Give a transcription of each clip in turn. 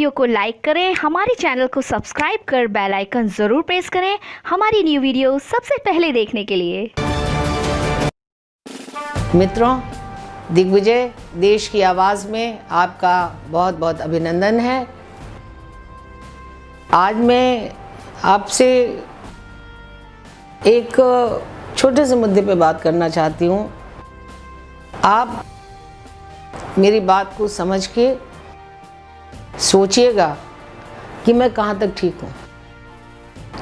Video को like करें, हमारे चैनल को सब्सक्राइब कर बेल आइकन ज़रूर प्रेस करें हमारी न्यू वीडियो सबसे पहले देखने के लिए। मित्रों, दिग्विजय देश की आवाज़ में आपका बहुत बहुत अभिनंदन है। आज मैं आपसे एक छोटे से मुद्दे पे बात करना चाहती हूँ। आप मेरी बात को समझ के सोचिएगा कि मैं कहाँ तक ठीक हूँ,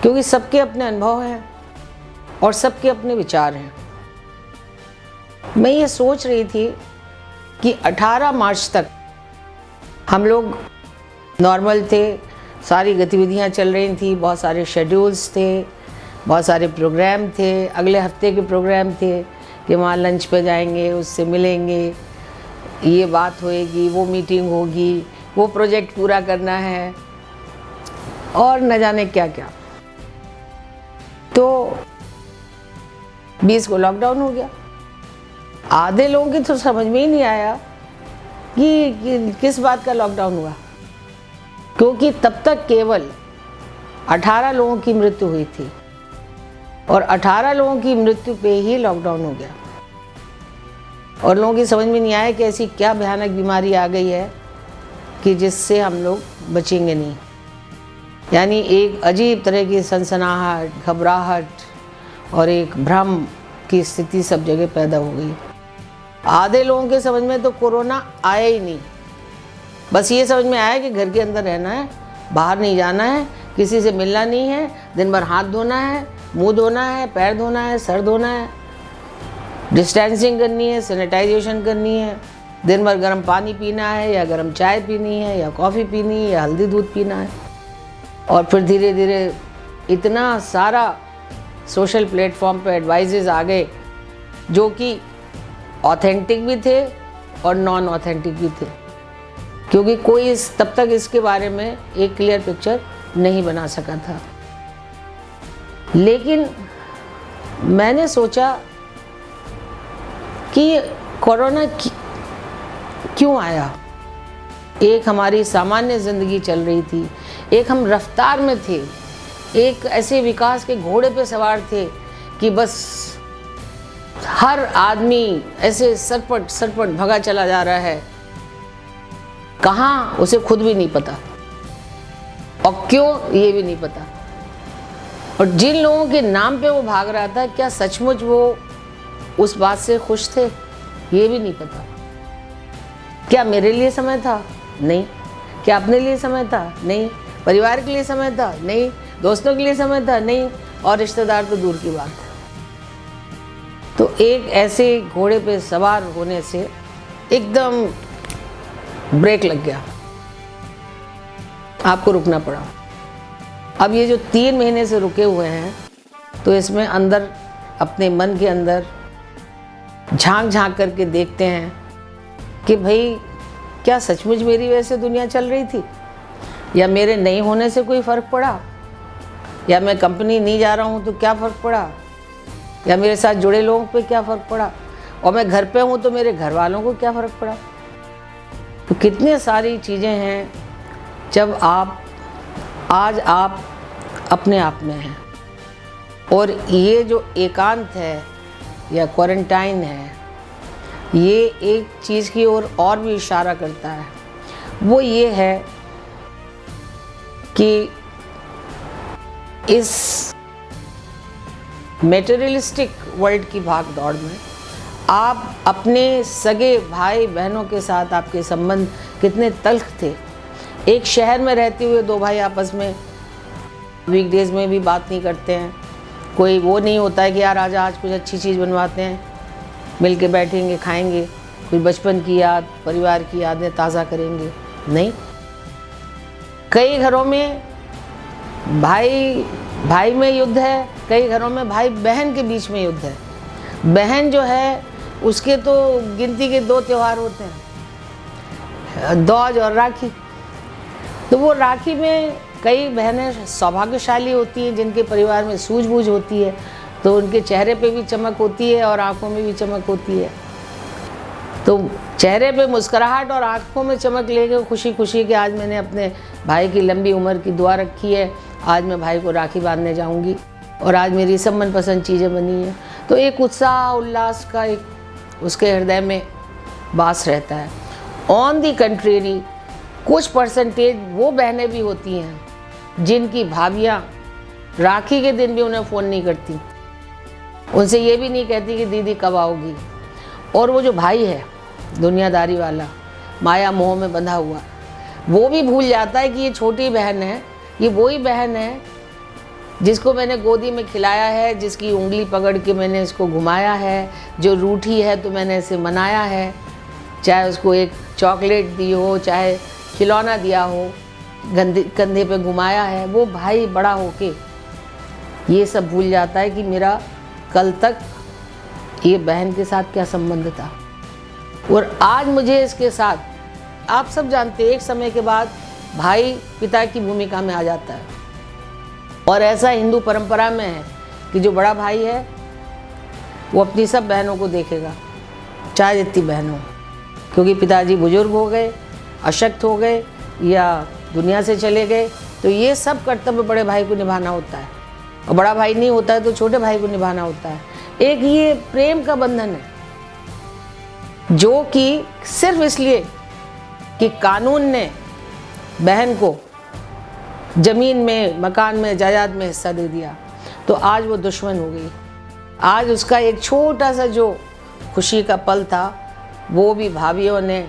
क्योंकि सबके अपने अनुभव हैं और सबके अपने विचार हैं। मैं ये सोच रही थी कि 18 मार्च तक हम लोग नॉर्मल थे, सारी गतिविधियाँ चल रही थी, बहुत सारे शेड्यूल्स थे, बहुत सारे प्रोग्राम थे, अगले हफ्ते के प्रोग्राम थे कि वहाँ लंच पे जाएंगे, उससे मिलेंगे, ये बात होएगी, वो मीटिंग होगी, वो प्रोजेक्ट पूरा करना है और न जाने क्या क्या। तो 20 को लॉकडाउन हो गया। आधे लोगों की तो समझ में ही नहीं आया कि किस बात का लॉकडाउन हुआ, क्योंकि तब तक केवल 18 लोगों की मृत्यु हुई थी और 18 लोगों की मृत्यु पे ही लॉकडाउन हो गया और लोगों की समझ में नहीं आया कि ऐसी क्या भयानक बीमारी आ गई है कि जिससे हम लोग बचेंगे नहीं। यानी एक अजीब तरह की सनसनाहट, घबराहट और एक भ्रम की स्थिति सब जगह पैदा हो गई। आधे लोगों के समझ में तो कोरोना आया ही नहीं, बस ये समझ में आया कि घर के अंदर रहना है, बाहर नहीं जाना है, किसी से मिलना नहीं है, दिन भर हाथ धोना है, मुंह धोना है, पैर धोना है, सर धोना है, डिस्टेंसिंग करनी है, सैनिटाइजेशन करनी है, दिन भर गर्म पानी पीना है या गर्म चाय पीनी है या कॉफ़ी पीनी है या हल्दी दूध पीना है। और फिर धीरे धीरे इतना सारा सोशल प्लेटफॉर्म पे एडवाइजेज आ गए जो कि ऑथेंटिक भी थे और नॉन ऑथेंटिक भी थे, क्योंकि कोई तब तक इसके बारे में एक क्लियर पिक्चर नहीं बना सका था। लेकिन मैंने सोचा कि कोरोना क्यों आया। एक हमारी सामान्य ज़िंदगी चल रही थी, एक हम रफ्तार में थे, एक ऐसे विकास के घोड़े पे सवार थे कि बस हर आदमी ऐसे सरपट सरपट भगा चला जा रहा है, कहाँ उसे खुद भी नहीं पता और क्यों ये भी नहीं पता। और जिन लोगों के नाम पे वो भाग रहा था, क्या सचमुच वो उस बात से खुश थे, ये भी नहीं पता। क्या मेरे लिए समय था? नहीं। क्या अपने लिए समय था? नहीं। परिवार के लिए समय था? नहीं। दोस्तों के लिए समय था? नहीं। और रिश्तेदार तो दूर की बात है। तो एक ऐसे घोड़े पे सवार होने से एकदम ब्रेक लग गया, आपको रुकना पड़ा। अब ये जो 3 महीने से रुके हुए हैं, तो इसमें अंदर अपने मन के अंदर झांक झांक करके देखते हैं कि भाई क्या सचमुच मेरी वजह से दुनिया चल रही थी, या मेरे नहीं होने से कोई फ़र्क पड़ा, या मैं कंपनी नहीं जा रहा हूँ तो क्या फ़र्क पड़ा, या मेरे साथ जुड़े लोगों पे क्या फ़र्क पड़ा, और मैं घर पे हूँ तो मेरे घर वालों को क्या फ़र्क पड़ा। तो कितनी सारी चीज़ें हैं जब आज आप अपने आप में हैं। और ये जो एकांत है या क्वारंटाइन है, ये एक चीज़ की ओर और भी इशारा करता है। वो ये है कि इस मटेरियलिस्टिक वर्ल्ड की भाग दौड़ में आप अपने सगे भाई बहनों के साथ आपके संबंध कितने तल्ख थे। एक शहर में रहते हुए 2 भाई आपस में वीकडेज में भी बात नहीं करते हैं, कोई वो नहीं होता है कि यार आज कुछ अच्छी चीज़ बनवाते हैं, मिल के बैठेंगे, खाएंगे, कुछ बचपन की याद, परिवार की यादें ताज़ा करेंगे। नहीं, कई घरों में भाई में युद्ध है, कई घरों में भाई बहन के बीच में युद्ध है। बहन जो है उसके तो गिनती के 2 त्यौहार होते हैं, दौज और राखी। तो वो राखी में कई बहनें सौभाग्यशाली होती हैं जिनके परिवार में सूझबूझ होती है, तो उनके चेहरे पे भी चमक होती है और आंखों में भी चमक होती है। तो चेहरे पे मुस्कुराहट और आंखों में चमक लेके खुशी खुशी कि आज मैंने अपने भाई की लंबी उम्र की दुआ रखी है, आज मैं भाई को राखी बांधने जाऊंगी और आज मेरी सब मनपसंद चीज़ें बनी हैं। तो एक उत्साह उल्लास का एक उसके हृदय में वास रहता है। ऑन दी कंट्रेरी कुछ परसेंटेज वो बहनें भी होती हैं जिनकी भाभियाँ राखी के दिन भी उन्हें फ़ोन नहीं करती, उनसे ये भी नहीं कहती कि दीदी कब आओगी। और वो जो भाई है दुनियादारी वाला, माया मोह में बंधा हुआ, वो भी भूल जाता है कि ये छोटी बहन है, ये वही बहन है जिसको मैंने गोदी में खिलाया है, जिसकी उंगली पकड़ के मैंने इसको घुमाया है, जो रूठी है तो मैंने इसे मनाया है, चाहे उसको एक चॉकलेट दी हो, चाहे खिलौना दिया हो, कंधे पे घुमाया है। वो भाई बड़ा होके ये सब भूल जाता है कि मेरा कल तक ये बहन के साथ क्या संबंध था। और आज मुझे इसके साथ, आप सब जानते हैं, एक समय के बाद भाई पिता की भूमिका में आ जाता है। और ऐसा हिंदू परंपरा में है कि जो बड़ा भाई है वो अपनी सब बहनों को देखेगा, चाहे जितनी बहन हो, क्योंकि पिताजी बुजुर्ग हो गए, अशक्त हो गए या दुनिया से चले गए, तो ये सब कर्तव्य बड़े भाई को निभाना होता है। और बड़ा भाई नहीं होता है तो छोटे भाई को निभाना होता है। एक ये प्रेम का बंधन है जो कि सिर्फ इसलिए कि कानून ने बहन को ज़मीन में, मकान में, जायदाद में हिस्सा दे दिया, तो आज वो दुश्मन हो गई। आज उसका एक छोटा सा जो खुशी का पल था वो भी भाभीियों ने,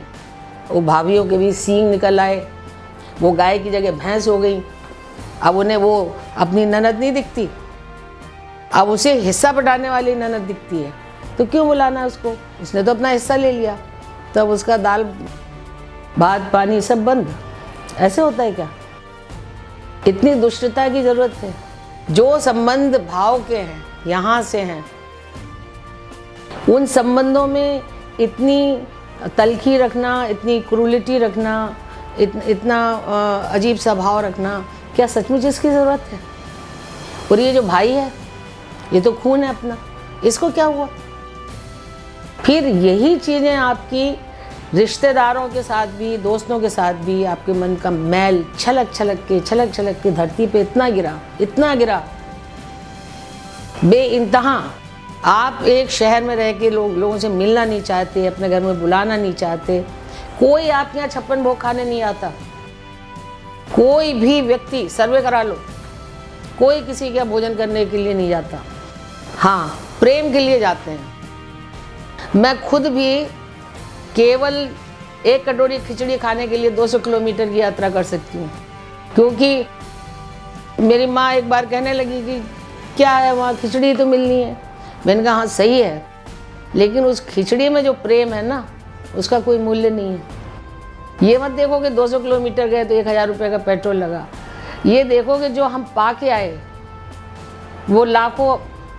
वो भाभीियों के भी सींग निकल आए, वो गाय की जगह भैंस हो गई। अब उन्हें वो अपनी ननद नहीं दिखती, अब उसे हिस्सा बटाने वाली ननद दिखती है। तो क्यों बुलाना उसको, उसने तो अपना हिस्सा ले लिया, तब उसका दाल भात पानी सब बंद। ऐसे होता है क्या? इतनी दुष्टता की ज़रूरत है? जो संबंध भाव के हैं, यहाँ से हैं, उन संबंधों में इतनी तलखी रखना, इतनी क्रूलिटी रखना, इतना अजीब सा भाव रखना, क्या सचमुच इसकी ज़रूरत है? और ये जो भाई है ये तो खून है अपना, इसको क्या हुआ? फिर यही चीज़ें आपकी रिश्तेदारों के साथ भी, दोस्तों के साथ भी, आपके मन का मैल छलक छलक के धरती पे इतना गिरा बेइंतहा। आप एक शहर में रह के लोगों से मिलना नहीं चाहते, अपने घर में बुलाना नहीं चाहते, कोई आपके यहाँ 56 भोग खाने नहीं आता, कोई भी व्यक्ति, सर्वे करा लो, कोई किसी का भोजन करने के लिए नहीं जाता। हाँ, प्रेम के लिए जाते हैं। मैं खुद भी केवल एक कटोरी खिचड़ी खाने के लिए 200 किलोमीटर की यात्रा कर सकती हूँ, क्योंकि मेरी माँ एक बार कहने लगी कि क्या है वहाँ, खिचड़ी तो मिलनी है। मैंने कहा हाँ सही है, लेकिन उस खिचड़ी में जो प्रेम है ना, उसका कोई मूल्य नहीं है। ये मत देखो कि 200 किलोमीटर गए तो 1000 रुपये का पेट्रोल लगा, ये देखो कि जो हम पा के आए वो लाखों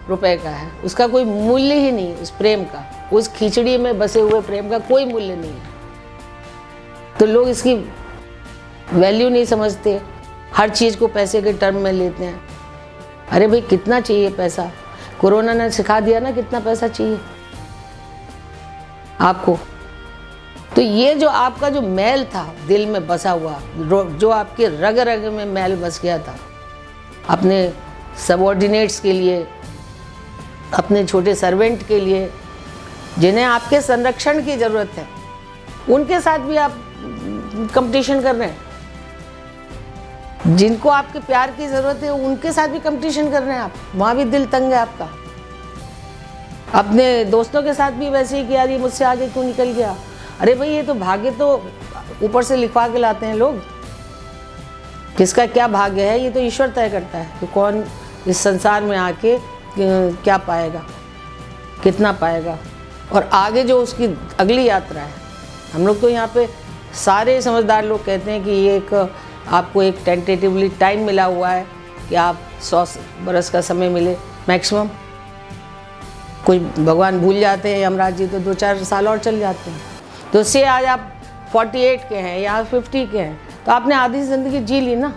रुपए का है, उसका कोई मूल्य ही नहीं। उस प्रेम का, उस खिचड़ी में बसे हुए प्रेम का कोई मूल्य नहीं है। तो लोग इसकी वैल्यू नहीं समझते, हर चीज़ को पैसे के टर्म में लेते हैं। अरे भाई कितना चाहिए पैसा? कोरोना ने सिखा दिया ना कितना पैसा चाहिए आपको। तो ये जो आपका जो मैल था दिल में बसा हुआ, जो आपके रग रग में मैल बस गया था, अपने सबऑर्डिनेट्स के लिए, अपने छोटे सर्वेंट के लिए, जिन्हें आपके संरक्षण की ज़रूरत है, उनके साथ भी आप कंपटीशन कर रहे हैं। जिनको आपके प्यार की ज़रूरत है उनके साथ भी कंपटीशन कर रहे हैं आप, वहाँ भी दिल तंग है आपका। अपने दोस्तों के साथ भी वैसे ही किया, ये मुझसे आगे क्यों निकल गया? अरे भाई ये तो भाग्य तो ऊपर से लिखवा के लाते हैं लोग, किसका क्या भाग्य है ये तो ईश्वर तय करता है कि कौन इस संसार में आके क्या पाएगा, कितना पाएगा, और आगे जो उसकी अगली यात्रा है। हम लोग तो यहाँ पे सारे समझदार लोग कहते हैं कि ये एक आपको एक टेंटेटिवली टाइम मिला हुआ है कि आप 100 बरस का समय मिले मैक्सिमम। कुछ भगवान भूल जाते हैं यमराज जी, तो 2-4 साल और चल जाते हैं। तो उससे आज आप 48 के हैं या 50 के हैं, तो आपने आधी ज़िंदगी जी ली ना।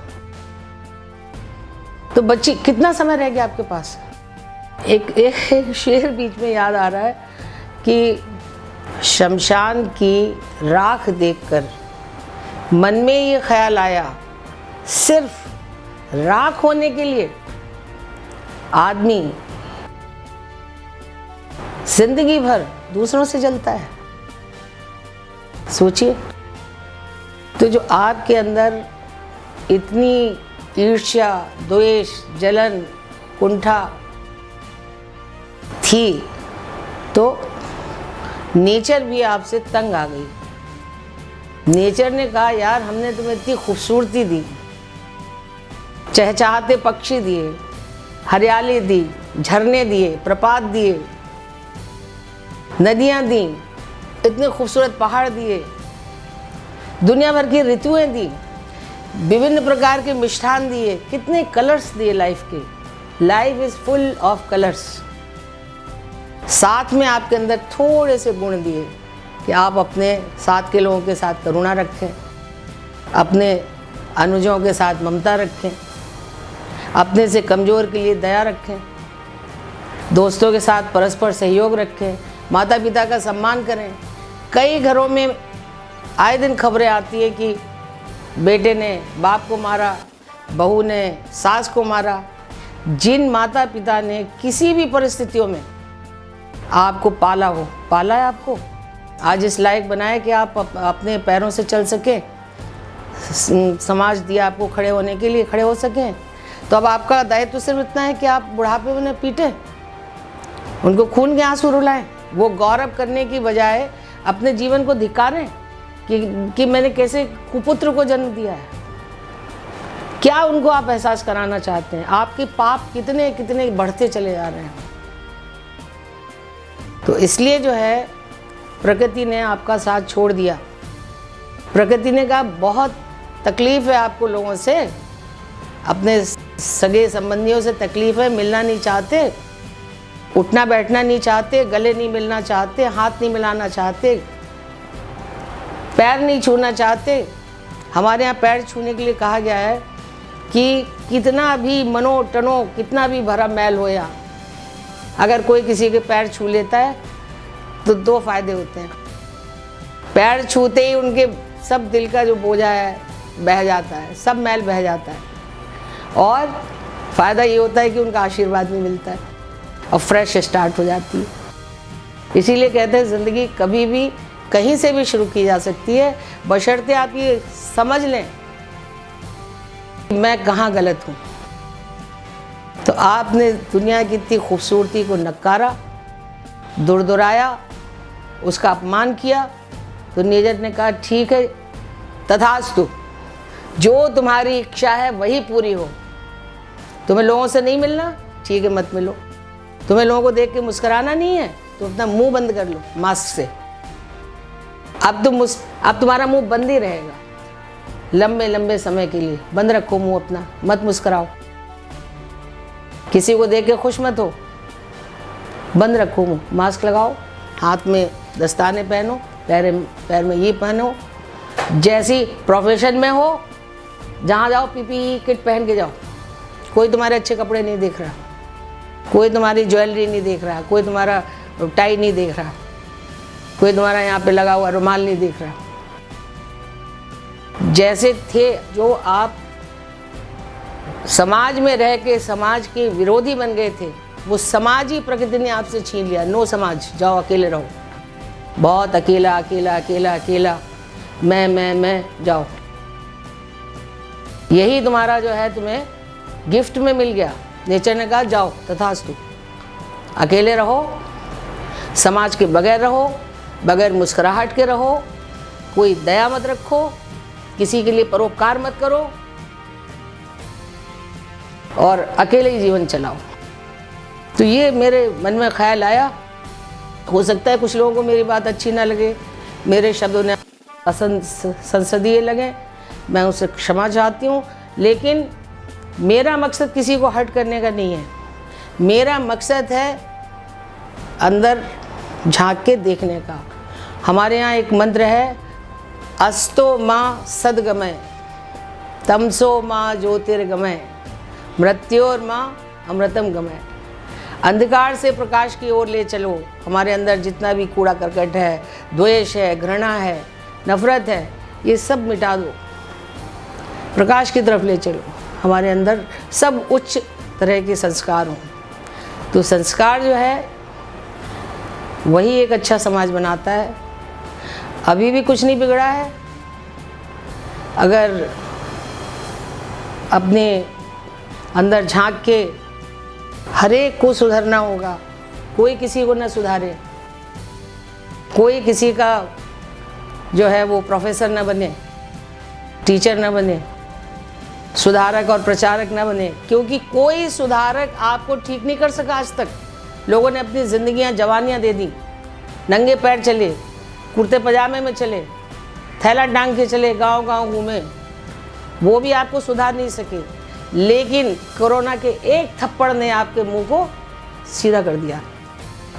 तो बच्ची कितना समय रह गया आपके पास? एक शेर बीच में याद आ रहा है कि शमशान की राख देखकर मन में ये ख्याल आया, सिर्फ राख होने के लिए आदमी जिंदगी भर दूसरों से जलता है। सोचिए, तो जो आपके अंदर इतनी ईर्ष्या, द्वेष, जलन, कुंठा थी, तो नेचर भी आपसे तंग आ गई। नेचर ने कहा, यार हमने तुम्हें इतनी खूबसूरती दी, चहचहाते पक्षी दिए, हरियाली दी, झरने दिए, प्रपात दिए, नदियां दी, इतने खूबसूरत पहाड़ दिए, दुनिया भर की ऋतुएं दी, विभिन्न प्रकार के मिष्ठान दिए, कितने कलर्स दिए लाइफ के। Life is full of colours. साथ में आपके अंदर थोड़े से गुण दिए कि आप अपने साथ के लोगों के साथ करुणा रखें, अपने अनुजों के साथ ममता रखें, अपने से कमज़ोर के लिए दया रखें, दोस्तों के साथ परस्पर सहयोग रखें, माता पिता का सम्मान करें। कई घरों में आए दिन खबरें आती है कि बेटे ने बाप को मारा, बहू ने सास को मारा। जिन माता पिता ने किसी भी परिस्थितियों में आपको पाला हो, पाला है आपको, आज इस लायक बनाया कि आप अपने पैरों से चल सकें, समाज दिया आपको खड़े होने के लिए, खड़े हो सकें, तो अब आपका दायित्व सिर्फ इतना है कि आप बुढ़ापे में उन्हें पीटें, उनको खून के आंसू रुलाएं। वो गौरव करने की बजाय अपने जीवन को धिक्कारें कि मैंने कैसे कुपुत्र को जन्म दिया है। क्या उनको आप एहसास कराना चाहते हैं? आपके पाप कितने कितने बढ़ते चले जा रहे हैं। तो इसलिए जो है, प्रकृति ने आपका साथ छोड़ दिया। प्रकृति ने कहा, बहुत तकलीफ़ है आपको लोगों से, अपने सगे संबंधियों से तकलीफ़ है, मिलना नहीं चाहते, उठना बैठना नहीं चाहते, गले नहीं मिलना चाहते, हाथ नहीं मिलाना चाहते, पैर नहीं छूना चाहते। हमारे यहाँ पैर छूने के लिए कहा गया है कि कितना भी मनो टनो, कितना भी भरा मैल हो, या अगर कोई किसी के पैर छू लेता है तो दो फायदे होते हैं। पैर छूते ही उनके सब दिल का जो बोझा है बह जाता है, सब मैल बह जाता है, और फ़ायदा ये होता है कि उनका आशीर्वाद भी मिलता है और फ्रेश स्टार्ट हो जाती है। इसीलिए कहते हैं ज़िंदगी कभी भी कहीं से भी शुरू की जा सकती है, बशर्ते आप ये समझ लें कि मैं कहाँ गलत हूँ। तो आपने दुनिया की इतनी खूबसूरती को नकारा, दुरदुराया, उसका अपमान किया, तो नेचर ने कहा, ठीक है, तथास्तु, जो तुम्हारी इच्छा है वही पूरी हो। तुम्हें लोगों से नहीं मिलना, ठीक है, मत मिलो। तुम्हें लोगों को देख के मुस्कुराना नहीं है, तो अपना मुंह बंद कर लो मास्क से। अब तुम्हारा मुंह बंद ही रहेगा लंबे लंबे समय के लिए। बंद रखो मुंह अपना, मत मुस्कुराओ, किसी को देख के खुश मत हो, बंद रखो मुंह, मास्क लगाओ, हाथ में दस्ताने पहनो, पैर में ये पहनो। जैसी प्रोफेशन में हो, जहाँ जाओ पीपीई किट पहन के जाओ। कोई तुम्हारे अच्छे कपड़े नहीं देख रहा, कोई तुम्हारी ज्वेलरी नहीं देख रहा, कोई तुम्हारा टाई नहीं देख रहा, कोई तुम्हारा यहाँ पे लगा हुआ रुमाल नहीं देख रहा। जैसे थे, जो आप समाज में रह के समाज के विरोधी बन गए थे, वो समाज ही प्रकृति ने आपसे छीन लिया। नो समाज, जाओ अकेले रहो, बहुत अकेला अकेला अकेला अकेला, मैं, जाओ। यही तुम्हारा जो है तुम्हें गिफ्ट में मिल गया। नेचर ने कहा, जाओ तथास्तु, अकेले रहो, समाज के बगैर रहो, बगैर मुस्कुराहट के रहो, कोई दया मत रखो, किसी के लिए परोपकार मत करो, और अकेले ही जीवन चलाओ। तो ये मेरे मन में ख्याल आया। हो सकता है कुछ लोगों को मेरी बात अच्छी ना लगे, मेरे शब्दों ने असंसदीय लगे, मैं उससे क्षमा चाहती हूँ। लेकिन मेरा मकसद किसी को हर्ट करने का नहीं है। मेरा मकसद है अंदर झांक के देखने का। हमारे यहाँ एक मंत्र है, अस्तो माँ सद्गमय, तमसो माँ ज्योतिर्गमय, मृत्योर माँ अमृतम गमय। अंधकार से प्रकाश की ओर ले चलो। हमारे अंदर जितना भी कूड़ा करकट है, द्वेष है, घृणा है, नफरत है, ये सब मिटा दो, प्रकाश की तरफ ले चलो। हमारे अंदर सब उच्च तरह के संस्कार हों। तो संस्कार जो है वही एक अच्छा समाज बनाता है। अभी भी कुछ नहीं बिगड़ा है। अगर अपने अंदर झांक के हर एक को सुधरना होगा, कोई किसी को न सुधारे, कोई किसी का जो है वो प्रोफेसर न बने, टीचर न बने, सुधारक और प्रचारक न बने, क्योंकि कोई सुधारक आपको ठीक नहीं कर सका आज तक। लोगों ने अपनी ज़िंदगियां, जवानियां दे दी, नंगे पैर चले, कुर्ते पजामे में चले, थैला टांग के चले, गांव गांव घूमे, वो भी आपको सुधार नहीं सके। लेकिन कोरोना के एक थप्पड़ ने आपके मुंह को सीधा कर दिया,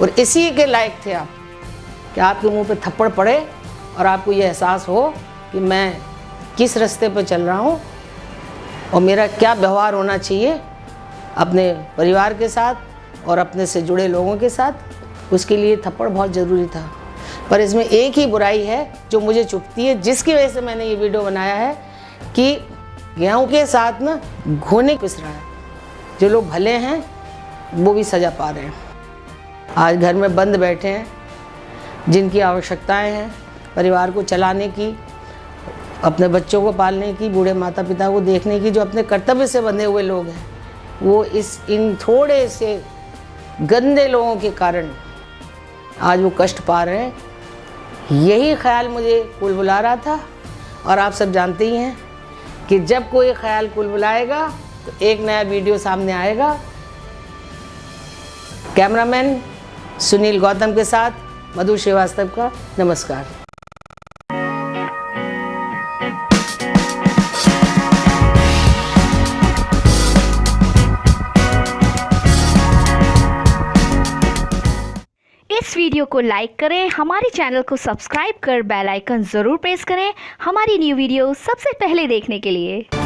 और इसी के लायक थे आप कि आपके मुंह पे थप्पड़ पड़े और आपको ये एहसास हो कि मैं किस रास्ते पर चल रहा हूँ और मेरा क्या व्यवहार होना चाहिए अपने परिवार के साथ और अपने से जुड़े लोगों के साथ। उसके लिए थप्पड़ बहुत ज़रूरी था। पर इसमें एक ही बुराई है जो मुझे चुभती है, जिसकी वजह से मैंने ये वीडियो बनाया है कि गेहूं के साथ ना घुने पिस रहा है। जो लोग भले हैं वो भी सज़ा पा रहे हैं। आज घर में बंद बैठे हैं, जिनकी आवश्यकताएं हैं परिवार को चलाने की, अपने बच्चों को पालने की, बूढ़े माता पिता को देखने की, जो अपने कर्तव्य से बंधे हुए लोग हैं, वो इन थोड़े से गंदे लोगों के कारण आज वो कष्ट पा रहे हैं। यही ख्याल मुझे कुलबुला रहा था। और आप सब जानते ही हैं कि जब कोई ख्याल कुलबुलाएगा तो एक नया वीडियो सामने आएगा। कैमरामैन सुनील गौतम के साथ मधु श्रीवास्तव का नमस्कार। इस वीडियो को लाइक करें, हमारे चैनल को सब्सक्राइब कर बेल आइकन ज़रूर प्रेस करें हमारी न्यू वीडियो सबसे पहले देखने के लिए।